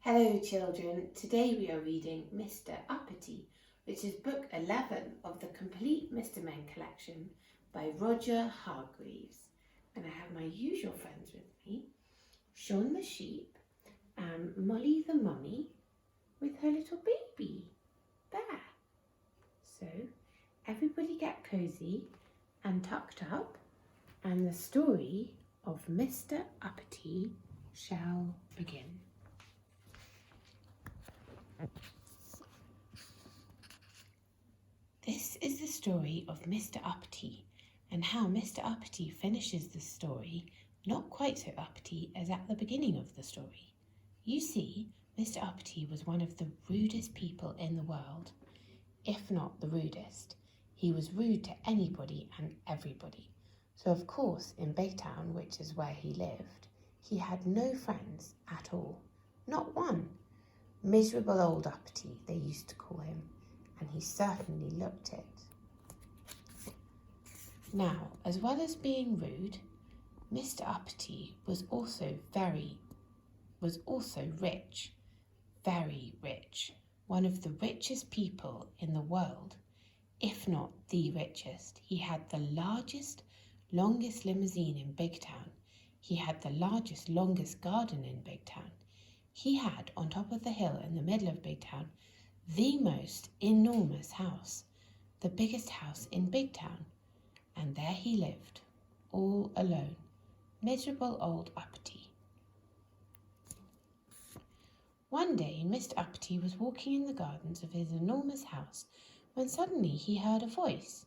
Hello children, today we are reading Mr. Uppity, which is book 11 of the complete Mr. Men collection by Roger Hargreaves. And I have my usual friends with me, Sean the sheep and Molly the mummy with her little baby, Bear. So everybody get cosy and tucked up and the story of Mr. Uppity shall begin. This is the story of Mr. Uppity and how Mr. Uppity finishes the story not quite so uppity as at the beginning of the story. You see, Mr. Uppity was one of the rudest people in the world, if not the rudest. He was rude to anybody and everybody. So of course in Big Town, which is where he lived, he had no friends at all, not one. Miserable old Uppity, they used to call him, and he certainly looked it. Now, as well as being rude, Mr. Uppity was also rich, very rich, one of the richest people in the world, if not the richest. He had the largest, longest limousine in Big Town. He had the largest, longest garden in Big Town. He had, on top of the hill in the middle of Big Town, the most enormous house, the biggest house in Big Town. And there he lived, all alone, miserable old Uppity. One day, Mr. Uppity was walking in the gardens of his enormous house when suddenly he heard a voice,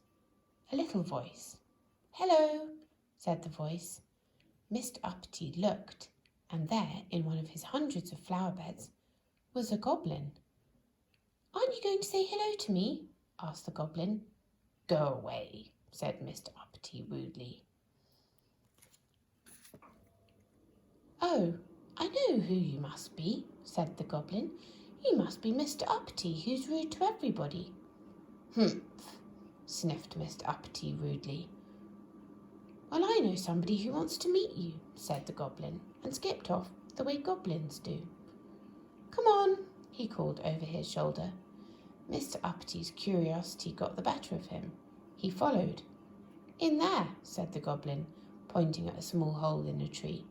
a little voice. "Hello," said the voice. Mr. Uppity looked, and there, in one of his hundreds of flower beds, was a goblin. "Aren't you going to say hello to me?" asked the goblin. "Go away," said Mr. Uppity rudely. "Oh, I know who you must be," said the goblin. "You must be Mr. Uppity, who's rude to everybody." "Humph," sniffed Mr. Uppity rudely. "Well, I know somebody who wants to meet you," said the goblin, and skipped off the way goblins do. "Come on," he called over his shoulder. Mr. Uppity's curiosity got the better of him. He followed. "In there," said the goblin, pointing at a small hole in a tree.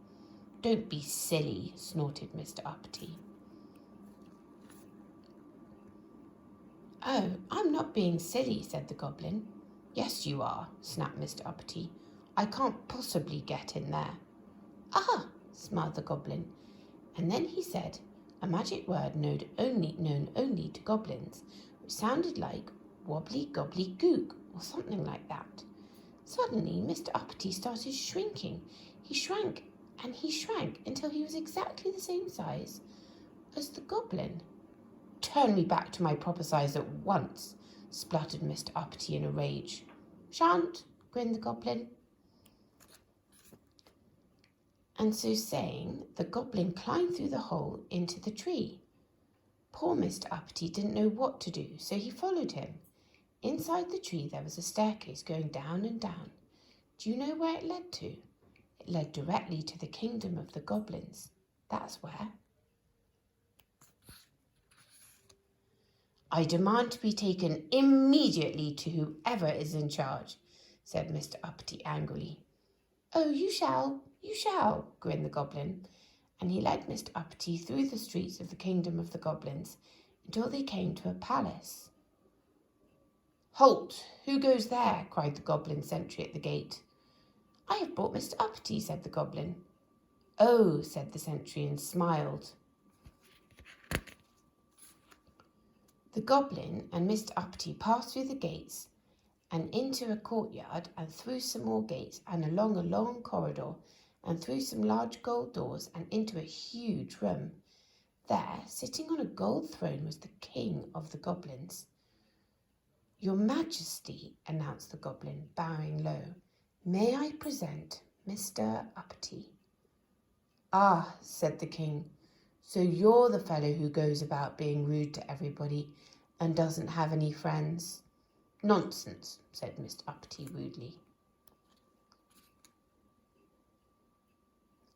"Don't be silly," snorted Mr. Uppity. "Oh, I'm not being silly," said the goblin. "Yes, you are," snapped Mr. Uppity. "I can't possibly get in there." "Ah!" smiled the goblin, and then he said a magic word known only to goblins, which sounded like wobbly gobbly gook or something like that. Suddenly Mr. Uppity started shrinking. He shrank and he shrank until he was exactly the same size as the goblin. "Turn me back to my proper size at once," spluttered Mr. Uppity in a rage. "Shan't," grinned the goblin. And so saying, the goblin climbed through the hole into the tree. Poor Mr. Uppity didn't know what to do, so he followed him. Inside the tree there was a staircase going down and down. Do you know where it led to? It led directly to the kingdom of the goblins. That's where. "I demand to be taken immediately to whoever is in charge," said Mr. Uppity angrily. "Oh, you shall, grinned the goblin, and he led Mr. Uppity through the streets of the kingdom of the goblins until they came to a palace. "Halt! Who goes there?" cried the goblin sentry at the gate. "I have brought Mr. Uppity," said the goblin. "Oh," said the sentry and smiled. The goblin and Mr. Uppity passed through the gates and into a courtyard and through some more gates and along a long corridor and through some large gold doors and into a huge room. There, sitting on a gold throne, was the king of the goblins. "Your Majesty," announced the goblin, bowing low, "may I present Mr. Uppity?" "Ah," said the king, "so you're the fellow who goes about being rude to everybody and doesn't have any friends?" "Nonsense," said Mr. Uppity rudely.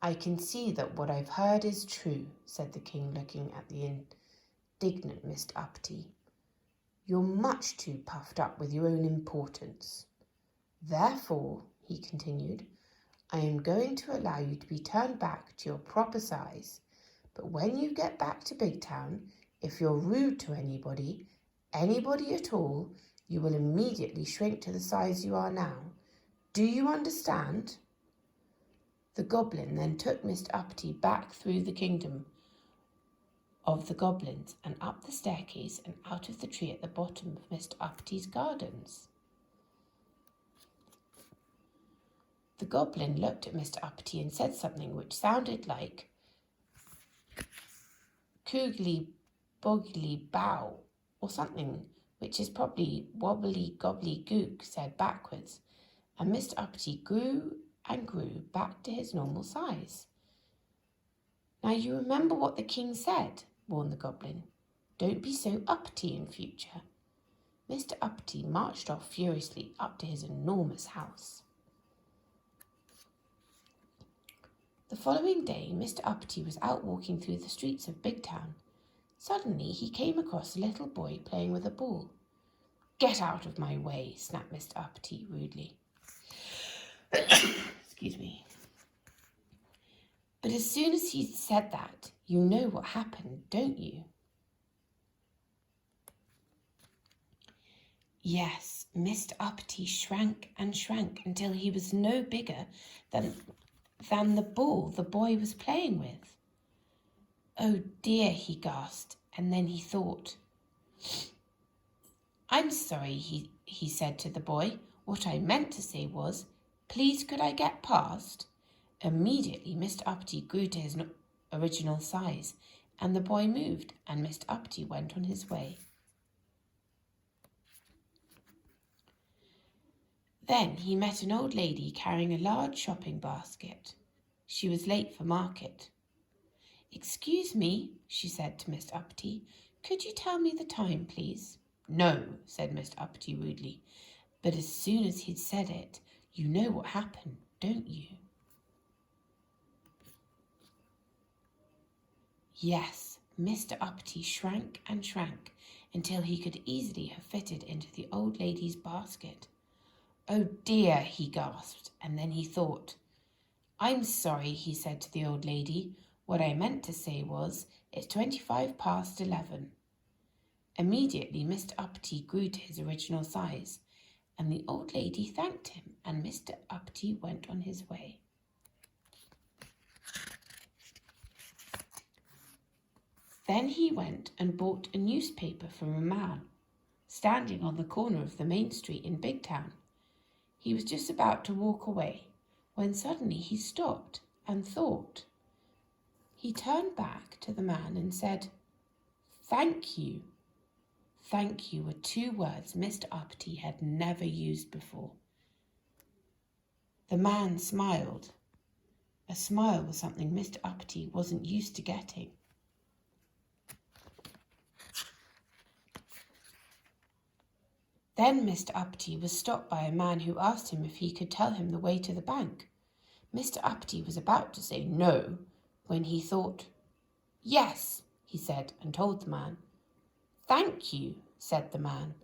I can see that what I've heard is true, said the king, looking at the indignant Mr. Uppity. You're much too puffed up with your own importance. Therefore, he continued, I am going to allow you to be turned back to your proper size. But when you get back to Big Town, if you're rude to anybody at all, you will immediately shrink to the size you are now. Do you understand? The goblin then took Mr. Uppity back through the kingdom of the goblins and up the staircase and out of the tree at the bottom of Mr. Uppity's gardens. The goblin looked at Mr. Uppity and said something which sounded like Koogly boggly bow, or something which is probably wobbly gobbly gook said backwards, and Mr. Uppity grew and grew back to his normal size. Now you remember what the king said, warned the goblin. Don't be so uppity in future. Mr. Uppity marched off furiously up to his enormous house. The following day, Mr. Uppity was out walking through the streets of Big Town. Suddenly, he came across a little boy playing with a ball. Get out of my way, snapped Mr. Uppity rudely. Excuse me. But as soon as he said that, you know what happened, don't you? Yes, Mr. Uppity shrank and shrank until he was no bigger than the ball the boy was playing with. Oh dear, he gasped, and then he thought. I'm sorry, he said to the boy. What I meant to say was, please could I get past? Immediately Mr. Uppity grew to his original size, and the boy moved, and Mr. Uppity went on his way. Then he met an old lady carrying a large shopping basket. She was late for market. Excuse me, she said to Mr. Uppity, could you tell me the time, please? No, said Mr. Uppity rudely, but as soon as he'd said it, you know what happened, don't you? Yes, Mr. Uppity shrank and shrank until he could easily have fitted into the old lady's basket. Oh dear, he gasped, and then he thought. I'm sorry, he said to the old lady. What I meant to say was, it's 11:25. Immediately Mr. Uppity grew to his original size, and the old lady thanked him, and Mr. Uppity went on his way. Then he went and bought a newspaper from a man standing on the corner of the main street in Big Town. He was just about to walk away when suddenly he stopped and thought. He turned back to the man and said, Thank you. Thank you were two words Mr. Uppity had never used before. The man smiled. A smile was something Mr. Uppity wasn't used to getting. Then Mr. Uppity was stopped by a man who asked him if he could tell him the way to the bank. Mr. Uppity was about to say no when he thought. Yes, he said, and told the man. Thank you, said the man.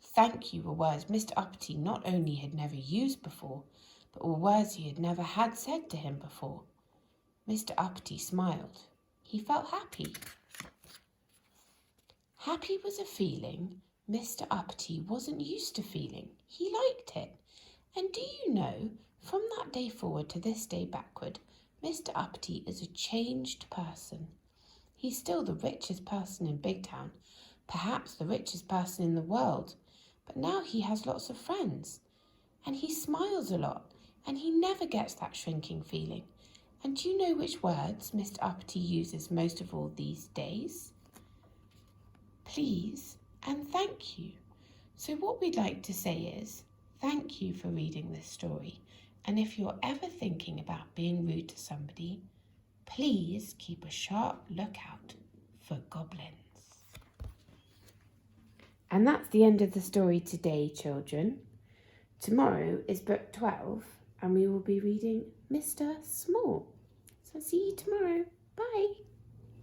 Thank you were words Mr. Uppity not only had never used before, but were words he had never had said to him before. Mr. Uppity smiled. He felt happy. Happy was a feeling Mr. Uppity wasn't used to feeling. He liked it. And do you know, from that day forward to this day backward, Mr. Uppity is a changed person. He's still the richest person in Big Town, perhaps the richest person in the world, but now he has lots of friends. And he smiles a lot, and he never gets that shrinking feeling. And do you know which words Mr. Uppity uses most of all these days? Please and thank you. So what we'd like to say is, thank you for reading this story. And if you're ever thinking about being rude to somebody, please keep a sharp lookout for goblins. And that's the end of the story today, children. Tomorrow is book 12, and we will be reading Mr. Small. So I'll see you tomorrow. Bye.